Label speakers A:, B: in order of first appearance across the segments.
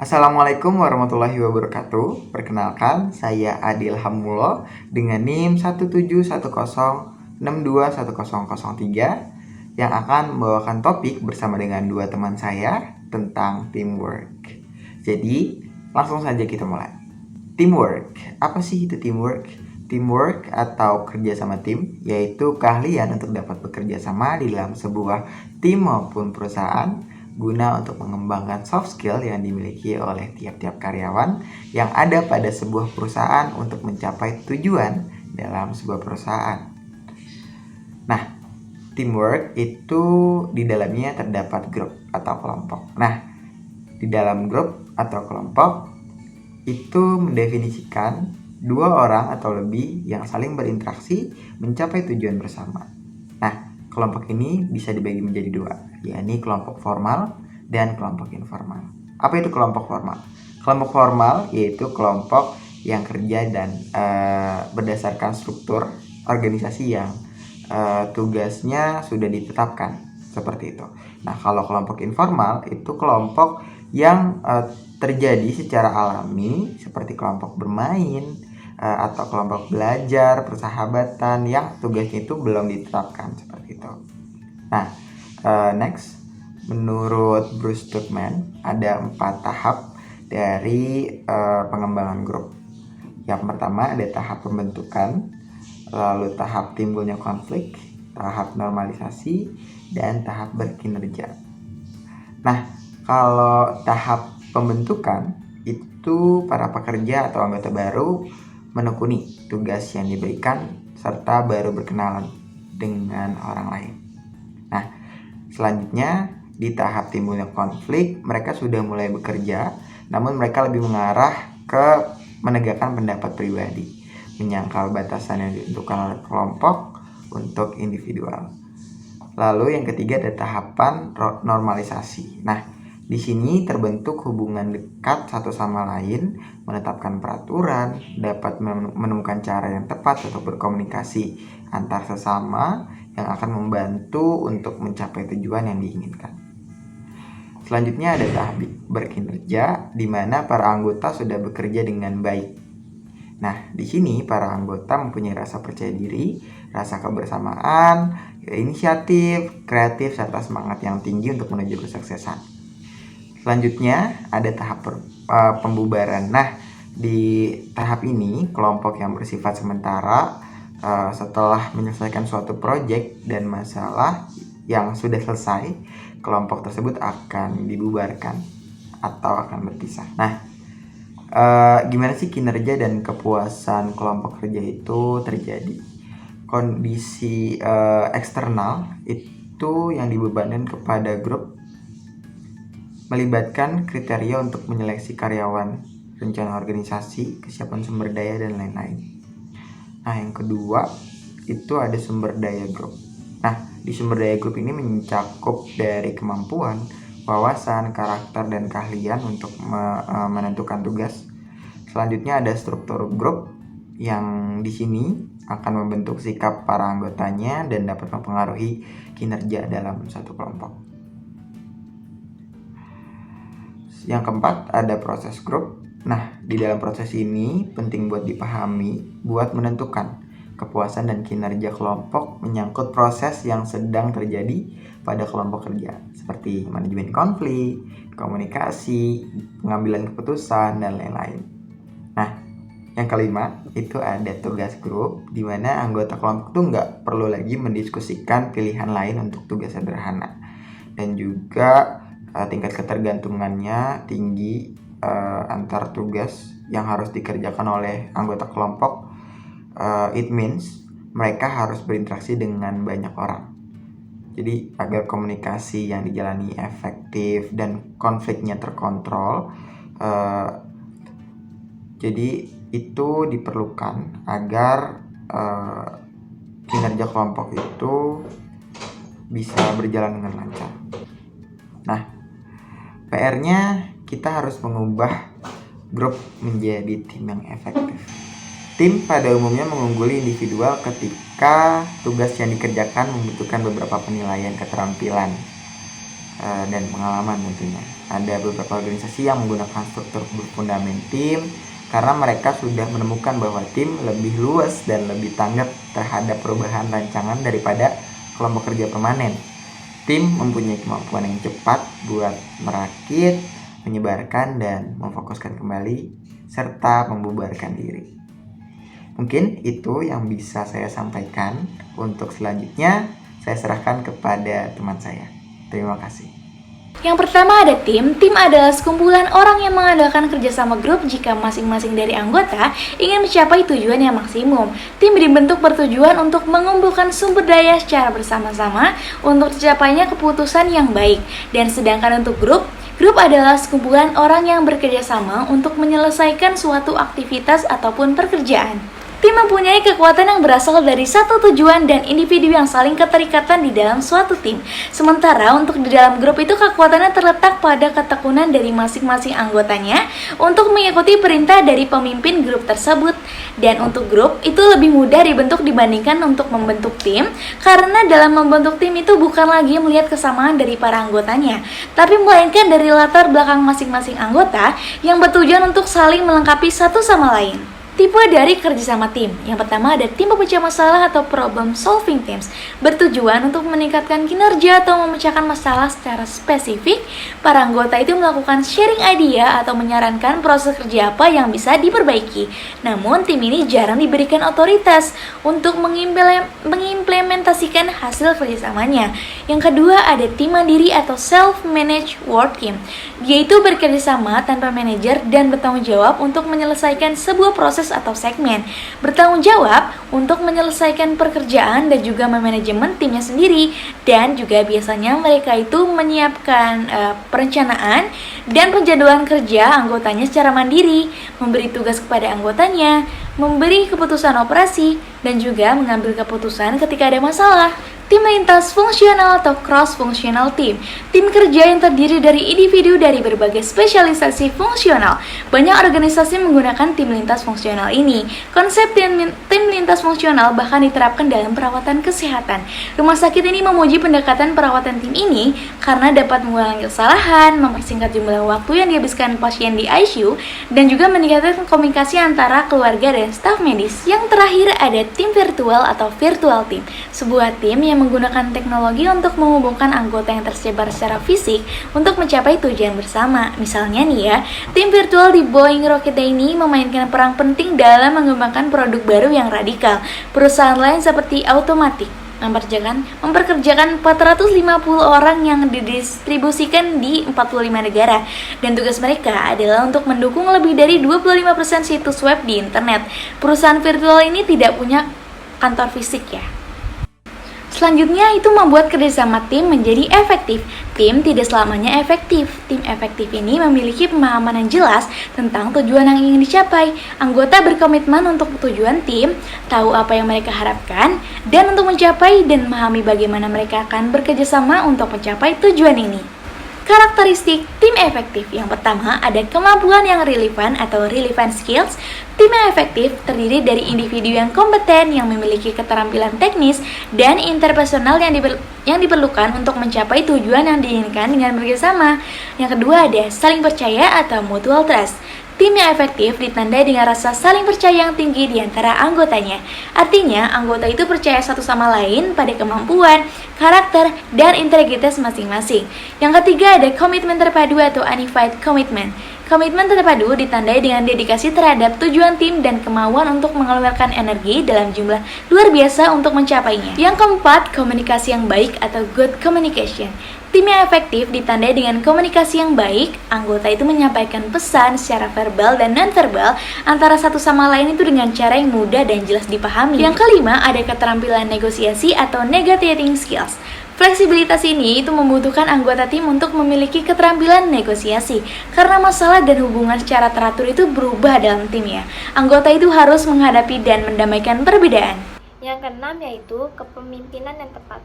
A: Assalamualaikum warahmatullahi wabarakatuh. Perkenalkan, saya Adil Hamulo dengan NIM 17106210003 yang akan membawakan topik bersama dengan dua teman saya tentang teamwork. Jadi, langsung saja kita mulai. Teamwork, apa sih itu teamwork? Teamwork atau kerja sama tim yaitu keahlian untuk dapat bekerja sama di dalam sebuah tim maupun perusahaan guna untuk mengembangkan soft skill yang dimiliki oleh tiap-tiap karyawan yang ada pada sebuah perusahaan untuk mencapai tujuan dalam sebuah perusahaan. Nah, teamwork itu di dalamnya terdapat grup atau kelompok. Nah, di dalam grup atau kelompok itu mendefinisikan dua orang atau lebih yang saling berinteraksi mencapai tujuan bersama. Nah, kelompok ini bisa dibagi menjadi dua, yakni kelompok formal dan kelompok informal. Apa itu kelompok formal? Kelompok formal yaitu kelompok yang kerja dan berdasarkan struktur organisasi yang tugasnya sudah ditetapkan, seperti itu. Nah, kalau kelompok informal itu kelompok yang terjadi secara alami, seperti kelompok bermain atau kelompok belajar, persahabatan yang tugasnya itu belum ditetapkan, seperti itu. Nah, next, menurut Bruce Tuckman ada 4 tahap dari pengembangan grup. Yang pertama ada tahap pembentukan, lalu tahap timbulnya konflik, tahap normalisasi, dan tahap berkinerja. Nah, kalau tahap pembentukan itu para pekerja atau anggota baru menekuni tugas yang diberikan serta baru berkenalan dengan orang lain. Nah, selanjutnya di tahap timbulnya konflik, mereka sudah mulai bekerja, namun mereka lebih mengarah ke menegakkan pendapat pribadi, menyangkal batasan yang ditentukan oleh kelompok untuk individual. Lalu yang ketiga ada tahapan normalisasi. Nah, di sini terbentuk hubungan dekat satu sama lain, menetapkan peraturan, dapat menemukan cara yang tepat untuk berkomunikasi antar sesama yang akan membantu untuk mencapai tujuan yang diinginkan. Selanjutnya ada tahap berkinerja, di mana para anggota sudah bekerja dengan baik. Nah, di sini para anggota mempunyai rasa percaya diri, rasa kebersamaan, inisiatif, kreatif, serta semangat yang tinggi untuk menuju kesuksesan. Selanjutnya ada tahap pembubaran. Nah, di tahap ini kelompok yang bersifat sementara setelah menyelesaikan suatu proyek dan masalah yang sudah selesai, kelompok tersebut akan dibubarkan atau akan berpisah. Nah, gimana sih kinerja dan kepuasan kelompok kerja itu terjadi? Kondisi eksternal itu yang dibebankan kepada grup melibatkan kriteria untuk menyeleksi karyawan, rencana organisasi, kesiapan sumber daya, dan lain-lain. Nah, yang kedua itu ada sumber daya grup. Nah, di sumber daya grup ini mencakup dari kemampuan, wawasan, karakter, dan keahlian untuk menentukan tugas. Selanjutnya ada struktur grup yang di sini akan membentuk sikap para anggotanya dan dapat mempengaruhi kinerja dalam satu kelompok. Yang keempat ada proses grup. Nah, di dalam proses ini penting buat dipahami buat menentukan kepuasan dan kinerja kelompok menyangkut proses yang sedang terjadi pada kelompok kerja, seperti manajemen konflik, komunikasi, pengambilan keputusan, dan lain-lain. Nah, yang kelima itu ada tugas grup, di mana anggota kelompok tuh nggak perlu lagi mendiskusikan pilihan lain untuk tugas sederhana, dan juga tingkat ketergantungannya tinggi antar tugas yang harus dikerjakan oleh anggota kelompok. It means mereka harus berinteraksi dengan banyak orang. Jadi agar komunikasi yang dijalani efektif dan konfliknya terkontrol, jadi itu diperlukan agar kinerja kelompok itu bisa berjalan dengan lancar. Nah, PR-nya kita harus mengubah grup menjadi tim yang efektif. Tim pada umumnya mengungguli individual ketika tugas yang dikerjakan membutuhkan beberapa penilaian keterampilan dan pengalaman tentunya. Ada beberapa organisasi yang menggunakan struktur berfundament tim karena mereka sudah menemukan bahwa tim lebih luas dan lebih tanggap terhadap perubahan rancangan daripada kelompok kerja permanen. Tim mempunyai kemampuan yang cepat buat merakit, menyebarkan, dan memfokuskan kembali, serta membubarkan diri. Mungkin itu yang bisa saya sampaikan. Untuk selanjutnya, saya serahkan kepada teman saya. Terima kasih.
B: Yang pertama ada tim. Tim adalah sekumpulan orang yang mengadakan kerjasama grup jika masing-masing dari anggota ingin mencapai tujuan yang maksimum. Tim dibentuk bertujuan untuk mengumpulkan sumber daya secara bersama-sama untuk tercapainya keputusan yang baik. Dan sedangkan untuk grup adalah sekumpulan orang yang bekerja sama untuk menyelesaikan suatu aktivitas ataupun pekerjaan. Tim mempunyai kekuatan yang berasal dari satu tujuan dan individu yang saling keterikatan di dalam suatu tim. Sementara untuk di dalam grup itu kekuatannya terletak pada ketekunan dari masing-masing anggotanya untuk mengikuti perintah dari pemimpin grup tersebut. Dan untuk grup itu lebih mudah dibentuk dibandingkan untuk membentuk tim, karena dalam membentuk tim itu bukan lagi melihat kesamaan dari para anggotanya, tapi melainkan dari latar belakang masing-masing anggota yang bertujuan untuk saling melengkapi satu sama lain. Tipe dari kerjasama tim. Yang pertama ada tim pemecah masalah atau problem solving teams, bertujuan untuk meningkatkan kinerja atau memecahkan masalah secara spesifik. Para anggota itu melakukan sharing idea atau menyarankan proses kerja apa yang bisa diperbaiki. Namun tim ini jarang diberikan otoritas untuk mengimplementasikan hasil kerjasamanya. Yang kedua ada tim mandiri atau self-managed work team, yaitu bekerjasama tanpa manajer dan bertanggung jawab untuk menyelesaikan sebuah proses atau segmen, bertanggung jawab untuk menyelesaikan pekerjaan dan juga memanajemen timnya sendiri. Dan juga biasanya mereka itu menyiapkan perencanaan dan penjadwalan kerja anggotanya secara mandiri, memberi tugas kepada anggotanya, memberi keputusan operasi, dan juga mengambil keputusan ketika ada masalah. Tim lintas fungsional atau cross-functional team, tim kerja yang terdiri dari individu dari berbagai spesialisasi fungsional. Banyak organisasi menggunakan tim lintas fungsional ini. Konsep tim lintas fungsional bahkan diterapkan dalam perawatan kesehatan. Rumah sakit ini memuji pendekatan perawatan tim ini karena dapat mengurangi kesalahan, mempersingkat jumlah waktu yang dihabiskan pasien di ICU, dan juga meningkatkan komunikasi antara keluarga dan staf medis. Yang terakhir ada tim virtual atau virtual team, sebuah tim yang menggunakan teknologi untuk menghubungkan anggota yang tersebar secara fisik untuk mencapai tujuan bersama. Misalnya nih ya, tim virtual di Boeing Rocket ini memainkan peran penting dalam mengembangkan produk baru yang radikal. Perusahaan lain seperti Automatic memperkerjakan 450 orang yang didistribusikan di 45 negara, dan tugas mereka adalah untuk mendukung lebih dari 25% situs web di internet. Perusahaan virtual ini tidak punya kantor fisik ya. Selanjutnya itu membuat kerjasama tim menjadi efektif. Tim tidak selamanya efektif. Tim efektif ini memiliki pemahaman yang jelas tentang tujuan yang ingin dicapai. Anggota berkomitmen untuk tujuan tim, tahu apa yang mereka harapkan, dan untuk mencapai dan memahami bagaimana mereka akan bekerjasama untuk mencapai tujuan ini. Karakteristik tim efektif. Yang pertama ada kemampuan yang relevan atau relevant skills. Tim yang efektif terdiri dari individu yang kompeten, yang memiliki keterampilan teknis dan interpersonal yang diperlukan untuk mencapai tujuan yang diinginkan dengan bekerjasama. Yang kedua ada saling percaya atau mutual trust. Tim yang efektif ditandai dengan rasa saling percaya yang tinggi di antara anggotanya. Artinya, anggota itu percaya satu sama lain pada kemampuan, karakter, dan integritas masing-masing. Yang ketiga ada komitmen terpadu atau unified commitment. Komitmen terpadu ditandai dengan dedikasi terhadap tujuan tim dan kemauan untuk mengeluarkan energi dalam jumlah luar biasa untuk mencapainya. Yang keempat, komunikasi yang baik atau good communication. Tim yang efektif ditandai dengan komunikasi yang baik. Anggota itu menyampaikan pesan secara verbal dan non-verbal antara satu sama lain itu dengan cara yang mudah dan jelas dipahami. Yang kelima, ada keterampilan negosiasi atau negotiating skills. Fleksibilitas ini itu membutuhkan anggota tim untuk memiliki keterampilan negosiasi, karena masalah dan hubungan secara teratur itu berubah dalam tim ya. Anggota itu harus menghadapi dan mendamaikan perbedaan.
C: Yang keenam yaitu kepemimpinan yang tepat.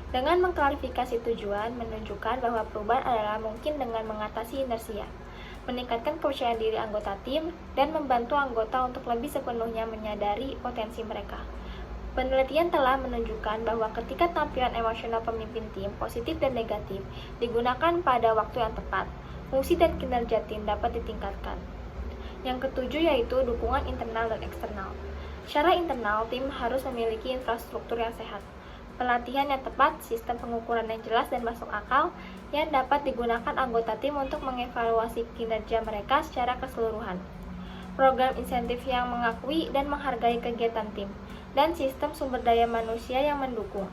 C: Dengan mengklarifikasi tujuan, menunjukkan bahwa perubahan adalah mungkin dengan mengatasi inersia, meningkatkan kepercayaan diri anggota tim, dan membantu anggota untuk lebih sepenuhnya menyadari potensi mereka. Penelitian telah menunjukkan bahwa ketika tampilan emosional pemimpin tim, positif dan negatif, digunakan pada waktu yang tepat, fungsi dan kinerja tim dapat ditingkatkan. Yang ketujuh yaitu dukungan internal dan eksternal. Secara internal, tim harus memiliki infrastruktur yang sehat, pelatihan yang tepat, sistem pengukuran yang jelas dan masuk akal yang dapat digunakan anggota tim untuk mengevaluasi kinerja mereka secara keseluruhan. Program insentif yang mengakui dan menghargai kegiatan tim, dan sistem sumber daya manusia yang mendukung.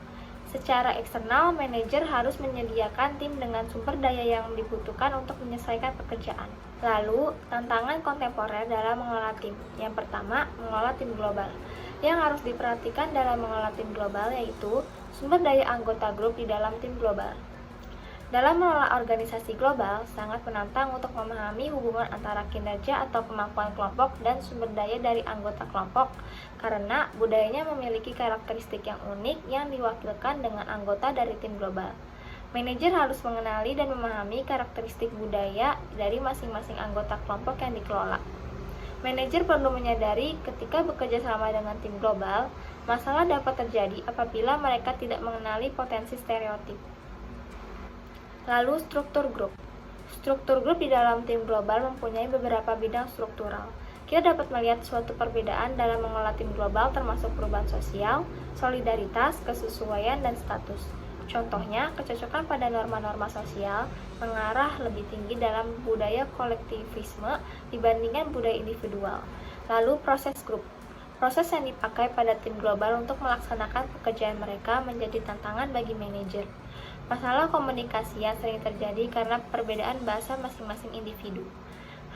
C: Secara eksternal, manajer harus menyediakan tim dengan sumber daya yang dibutuhkan untuk menyelesaikan pekerjaan. Lalu, tantangan kontemporer dalam mengelola tim. Yang pertama, mengelola tim global. Yang harus diperhatikan dalam mengelola tim global yaitu sumber daya anggota grup di dalam tim global. Dalam mengelola organisasi global, sangat menantang untuk memahami hubungan antara kinerja atau kemampuan kelompok dan sumber daya dari anggota kelompok, karena budayanya memiliki karakteristik yang unik yang diwakilkan dengan anggota dari tim global. Manajer harus mengenali dan memahami karakteristik budaya dari masing-masing anggota kelompok yang dikelola. Manajer perlu menyadari ketika bekerja sama dengan tim global, masalah dapat terjadi apabila mereka tidak mengenali potensi stereotip. Lalu struktur grup. Struktur grup di dalam tim global mempunyai beberapa bidang struktural. Kita dapat melihat suatu perbedaan dalam mengelola tim global termasuk perubahan sosial, solidaritas, kesesuaian, dan status. Contohnya, kecocokan pada norma-norma sosial mengarah lebih tinggi dalam budaya kolektivisme dibandingkan budaya individual. Lalu proses grup. Proses yang dipakai pada tim global untuk melaksanakan pekerjaan mereka menjadi tantangan bagi manajer. Masalah komunikasi yang sering terjadi karena perbedaan bahasa masing-masing individu.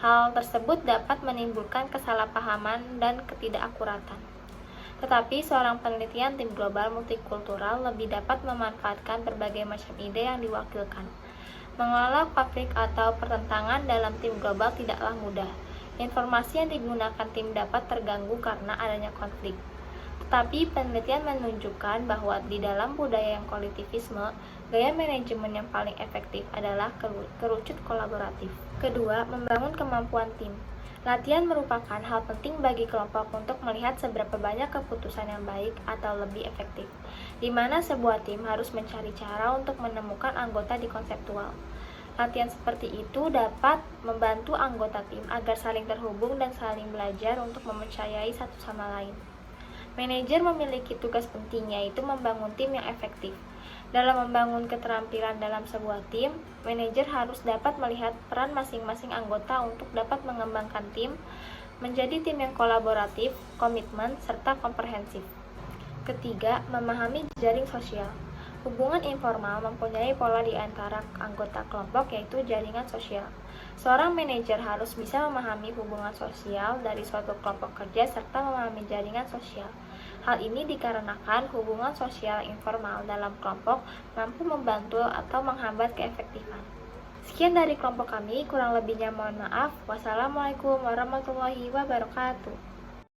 C: Hal tersebut dapat menimbulkan kesalahpahaman dan ketidakakuratan. Tetapi seorang penelitian tim global multikultural lebih dapat memanfaatkan berbagai macam ide yang diwakilkan. Mengelola konflik atau pertentangan dalam tim global tidaklah mudah. Informasi yang digunakan tim dapat terganggu karena adanya konflik. Tetapi penelitian menunjukkan bahwa di dalam budaya yang kolektivisme, gaya manajemen yang paling efektif adalah kerucut kolaboratif. Kedua, membangun kemampuan tim. Latihan merupakan hal penting bagi kelompok untuk melihat seberapa banyak keputusan yang baik atau lebih efektif, di mana sebuah tim harus mencari cara untuk menemukan anggota di konseptual. Latihan seperti itu dapat membantu anggota tim agar saling terhubung dan saling belajar untuk mempercayai satu sama lain. Manajer memiliki tugas penting yaitu membangun tim yang efektif. Dalam membangun keterampilan dalam sebuah tim, manajer harus dapat melihat peran masing-masing anggota untuk dapat mengembangkan tim menjadi tim yang kolaboratif, komitmen, serta komprehensif. Ketiga, memahami jaring sosial. Hubungan informal mempunyai pola di antara anggota kelompok yaitu jaringan sosial. Seorang manajer harus bisa memahami hubungan sosial dari suatu kelompok kerja serta memahami jaringan sosial. Hal ini dikarenakan hubungan sosial informal dalam kelompok mampu membantu atau menghambat keefektifan. Sekian dari kelompok kami, kurang lebihnya mohon maaf. Wassalamualaikum warahmatullahi wabarakatuh.